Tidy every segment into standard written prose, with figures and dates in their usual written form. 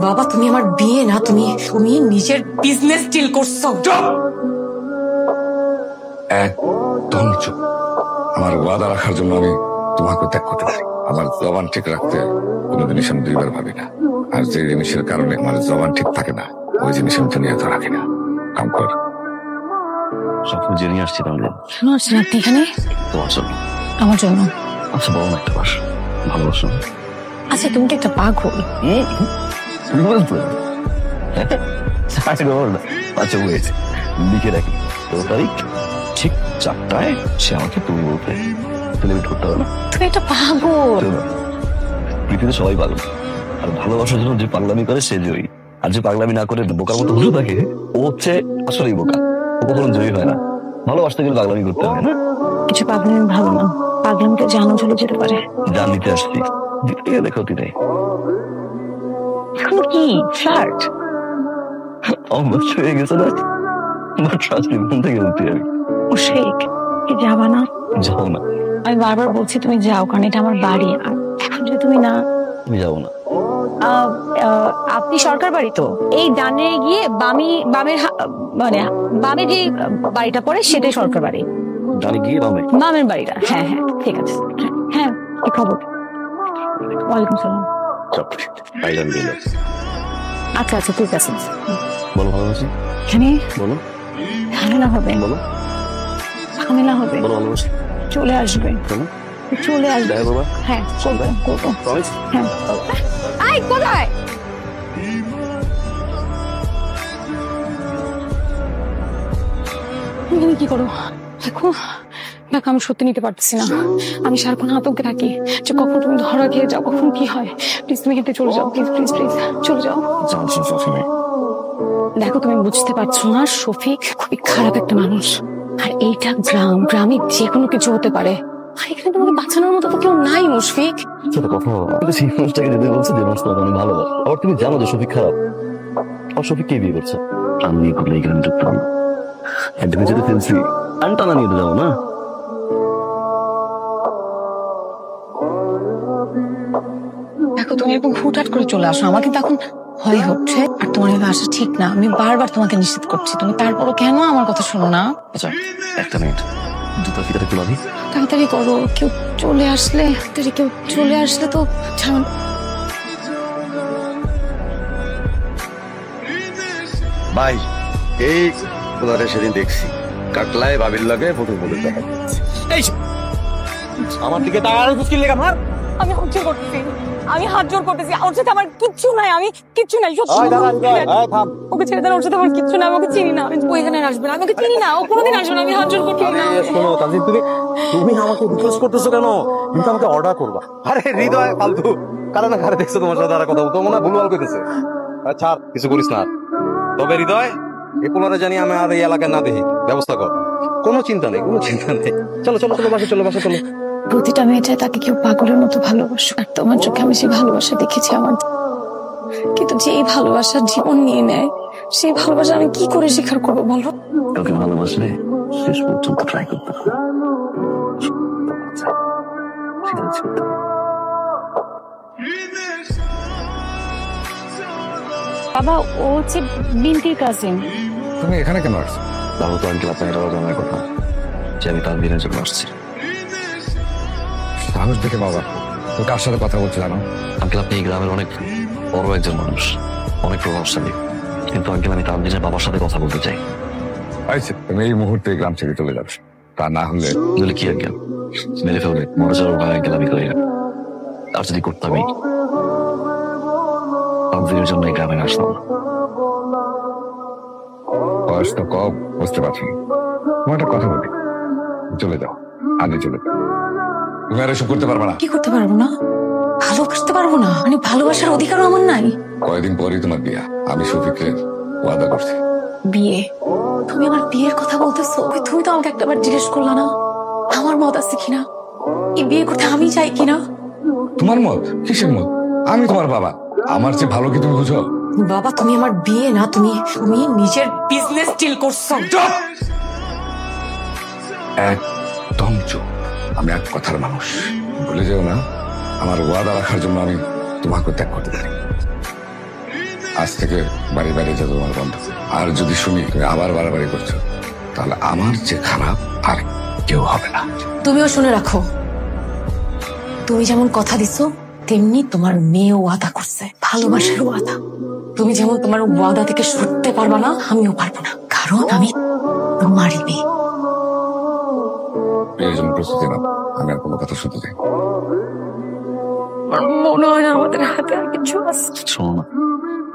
বাবা তুমি আমার বিয়ে না, তুমি তুমি নিজের বিজনেস ডিল করছো। একদম চুপ। আমার ওয়াদা রাখার জন্য আমি তোমাকে ত্যাগ করতে পারি। আমার জবান ঠিক রাখতে কোনো জিনিস আমি দুইবার ভাবি না, আর যে জিনিসের কারণে আমার জবান ঠিক থাকে না ওই জিনিস আমি দুনিয়াতে রাখি না। কাম কর। সব জেনে আসছি তাহলে। কেন আসছেন আপনি এখানে? তোমার জন্য। আমার জন্য? আচ্ছা বলো না একটা বাসা ভালোবাসো। আচ্ছা তুমি কি একটা পাগল? আচ্ছা হয়েছে, লিখে রাখি ১৩ তারিখ ঠিক ৪টায় সে আমাকে তুমি বলতে সেলিব্রেট করতে হবে না। তুমি একটা পাগল। পৃথিবীতে সবাই পাগল, আর ভালোবাসার জন্য যে পাগলামি করে সে জয়ী, আর যে পাগলামি না করে বোকার মতো বসে থাকে ও হচ্ছে আসলেই বোকা। ও কখনো জয়ী হয় না। ভালোবাসতে গেলে পাগলামি করতে হয় না। কিছু পাগলামি ভালো না, পাগলামিতে জানও চলে যেতে পারে। জান নিতে আসছি, দিতে গেলে ক্ষতি নেই। এখন কি ফ্লার্ট? অলমোস্ট হয়ে গেছে না, বাট ট্রাস্ট মি, মন থেকে বলতে আমি। ও শেখ, কি যাবা না? যাও না। আমি বারবার বলছি তুমি যাও, কারণ এটা আমার বাড়ি। আর এখন যে তুমি না। তুমি যাবো না। আপনি সরকার বাড়ি তো, এই ডানে গিয়ে বামের মানে বামে যে বাড়িটা পড়ে সেটাই সরকার বাড়ি। ডানে গিয়ে বামে? বামের বাড়িটা। হ্যাঁ হ্যাঁ ঠিক আছে। হ্যাঁ কি খবর? ওয়ালাইকুম সালাম। আচ্ছা আচ্ছা ঠিক আছে। বলো ভালোবাসি। এখানে বলো। ঝামেলা হবে। বলো। ঝামেলা হবে। বলো ভালোবাসি। চলে আসবে। চলো। চলে আসবে। দেখা করবা? হ্যাঁ করবো করবো। প্রমিস? হ্যাঁ। আই কোথায়? তুমি কি করো দেখো? দেখো আমি সত্যি নিতে পারতেছি না। আমি সারাক্ষণ আতঙ্কে থাকি যে কখন তুমি ধরা খেয়ে যাও, কখন কি হয়। প্লিজ তুমি কিন্তু চলে যাও, প্লিজ প্লিজ প্লিজ চলে যাও। দেখো তুমি বুঝতে পারছো না, শফিক খুবই খারাপ একটা মানুষ। আর এইটা গ্রাম, গ্রামে যে কোনো কিছু হতে পারে। আর এখানে তোমাকে বাঁচানোর মতো তো কেউ নাই মুশফিক। সেটা কথা সেই মানুষটাকে যেতে বলছে যে মানুষ তোমাকে অনেক ভালোবাসে। আবার তুমি জানো যে শফিক খারাপ। আর শফিক কে বিয়ে করছে? আমি নিয়ে করলে এই গ্রামে ঢুকতে পারবো। একদিনে যেতে ফেলছি, আমি টানা নিয়ে যাবো না। দেখো তুমি এরকম হুটহাট করে চলে আসো, আমার কিন্তু এখন ভয় হচ্ছে। আর তোমার এভাবে আসা ঠিক না। আমি বারবার তোমাকে নিষেধ করছি, তুমি তারপরও কেন আমার কথা শোনো না? আচ্ছা একটা মিনিট, জুতা ফিতাটা একটু লাভি। তাড়াতাড়ি করো, কেউ চলে আসলে, কেউ চলে আসলে তো ঝামেলা। ভাই এই তোমাদের সেদিন দেখছি কাটলায় বাবির লাগে ফটো ফটো দেখা আমার দিকে তাকার মুশকিল লেগে আমার। আমি হাত জোর করতেছি, আমি হাত জোর করতেছি। ওর সাথে আমার কিচ্ছু নাই, আমি কিচ্ছু নাই। ওকে ছেড়ে দেন, ওর সাথে আমার কিচ্ছু নাই। আমাকে চিনি না, ও এখানে আসবে না। আমাকে চিনি না, ও কোনোদিন আসবে না। আমি হাত জোর করতেছি না। শোনো তানজিম, তুমি আমাকে রিকোয়েস্ট করতেছো কেন? তুমি তো আমাকে অর্ডার করবা। আরে হৃদয় ফালতু কারণ না কারে দেখছো তোমার সাথে আর কথা বলতো মনে ভুলভাল কইতেছে। ছাড়, কিছু করিস না। তবে হৃদয় এই পোলারে জানি আমি আর এই এলাকায় না দেখি, ব্যবস্থা কর। কোনো চিন্তা নেই, কোনো চিন্তা নেই। চলো চলো চলো বাসা চলো, বাসা চলো। প্রতিটা মেয়ে চায় তাকে কেউ পাগলের মতো ভালোবাসে। আর তোমার চোখে আমি সেই ভালোবাসা দেখেছি আমার, কিন্তু যে এই ভালোবাসার জীবন নিয়ে নেয় সেই ভালোবাসা আমি কি করে স্বীকার করবো বলো? কাউকে ভালোবাসলে শেষ পর্যন্ত ট্রাই করতে হবে। বাবা ও হচ্ছে বিন্তির কাজিন। তুমি এখানে কেন আসছো? তাহলে তো আঙ্কেল আপনার এটাও জানার কথা যে আমি তার দিনের জন্য আসছি। সাহস দেখে বাবা, তো কার সাথে কথা বলছো জানো? আঙ্কেল আপনি এই গ্রামের অনেক বড় একজন মানুষ, অনেক প্রভাবশালী, কিন্তু আঙ্কেল আমি তার দিনের বাবার সাথে কথা বলতে চাই। আচ্ছা তুমি এই মুহূর্তে গ্রাম ছেড়ে চলে যাচ্ছ, তা না হলে? বলে কি আঙ্কেল মেরে ফেলবে? মরে যাওয়ার ভয় আঙ্কেল আমি করি না। আর যদি করতামই তার জন্য এই গ্রামে আসতাম না। বয়স তো কম, বুঝতে পারছি। তোমার একটা কথা বলি, চলে যাও, আগে চলে যাও। তুমি আর এসব করতে পারবে না। কি করতে পারবো না? ভালোবাসতে পারবো না মানে ভালোবাসার অধিকারও আমার নাই? কয়েকদিন পরেই তোমার বিয়া, আমি শফিকের ওয়াদা করছি। বিয়ে? তুমি আমার বিয়ের কথা বলতেছো? তুমি তো আমাকে একটাবার জিজ্ঞেস করলা না আমার মত আছে কিনা, এই বিয়ে করতে আমি চাই কিনা। তোমার মত? কিসের মত? আমি তোমার বাবা, আমার চেয়ে ভালো কি তুমি বুঝো? বাবা তুমি আমার বিয়ে না, তুমি তুমি নিজের বিজনেস ডিল করছো। একদম চুপ। আমি এক কথার মানুষ, ভুলে যেও না। আমার ওয়াদা রাখার জন্য আমি তোমাকে ত্যাগ করতে পারি। আজ থেকে বাড়ি বাইরে যা তোমার বন্ধ। আর যদি শুনি তুমি আবার বাড়াবাড়ি করছো, তাহলে আমার যে খারাপ আর কেউ হবে না। তুমিও শুনে রাখো, তুমি যেমন কথা দিছো তেমনি তোমার মেয়েও ওয়াদা করছে, ভালোবাসার ওয়াদা। তুমি যেমন তোমার ওয়াদা থেকে সরতে পারবা না, আমিও পারবো না, কারণ আমি তোমারই মেয়ে। এর জন্য প্রস্তুতি নাও, আমি আর কোনো কথা শুনতে চাই। আমার মনে হয় না আমাদের হাতে আর কিছু আছে। শোনো না,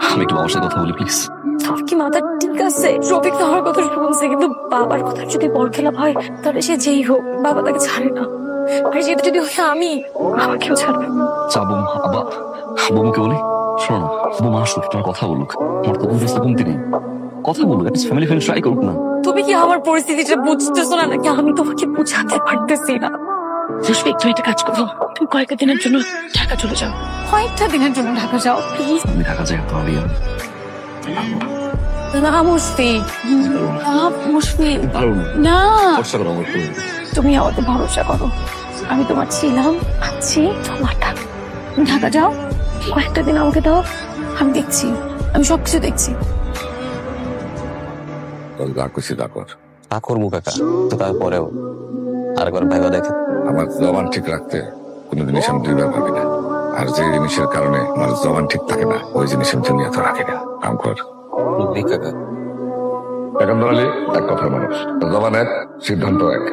আমি একটু বাবার সাথে কথা বলি প্লিজ। তোর কি মাথা ঠিক আছে? রফিক তো আমার কথা শুনছে, কিন্তু বাবার কথা যদি বরখেলাপ হয় তাহলে সে যেই হোক বাবা তাকে ছাড়ে না। আর যেটা যদি হয় আমি, আমাকেও ছাড়বে না। যাবো আব্বা, বৌমুকে বলি শোনো না, বৌমা আসুক, তোমার কথা বলুক, আমার তো কোনো কমতি নেই, কথা বলুক, একটা ফ্যামিলি ফ্রেন্ড ট্রাই করুক না। তুমি কি আমার পরিস্থিতিটা বুঝতেছো না, নাকি আমি তোমাকে বোঝাতে পারতেছি না? রফিক, তুমি একটা কাজ করো, তুমি কয়েকটা দিনের জন্য ঢাকা চলে যাও। কয়েকটা দিনের জন্য ঢাকা যাও প্লিজ। আমি ঢাকা যাই তো আমি না মুশফিক, না মুশফিক, না, তুমি আমাকে ভরসা করো, আমি তোমার ছিলাম, আছি, তোমার ঢাকা। ঢাকা যাও, কয়েকটা দিন আমাকে দাও, আমি দেখছি, আমি সবকিছু দেখছি। যা খুশি তা কর। করবো কাকা, তো তারপরেও আরেকবার ভাইবা দেখে। আমার জবান ঠিক রাখতে কোনো জিনিস আমি দুইবার ভাবি না। আর যে জিনিসের কারণে আমার জবান ঠিক থাকে না, ওই জিনিস আমি দুনিয়াতে রাখি না। কাম কর কাকা। এখন ধরালি এক কথার মানুষ, জবান এক, সিদ্ধান্ত এক।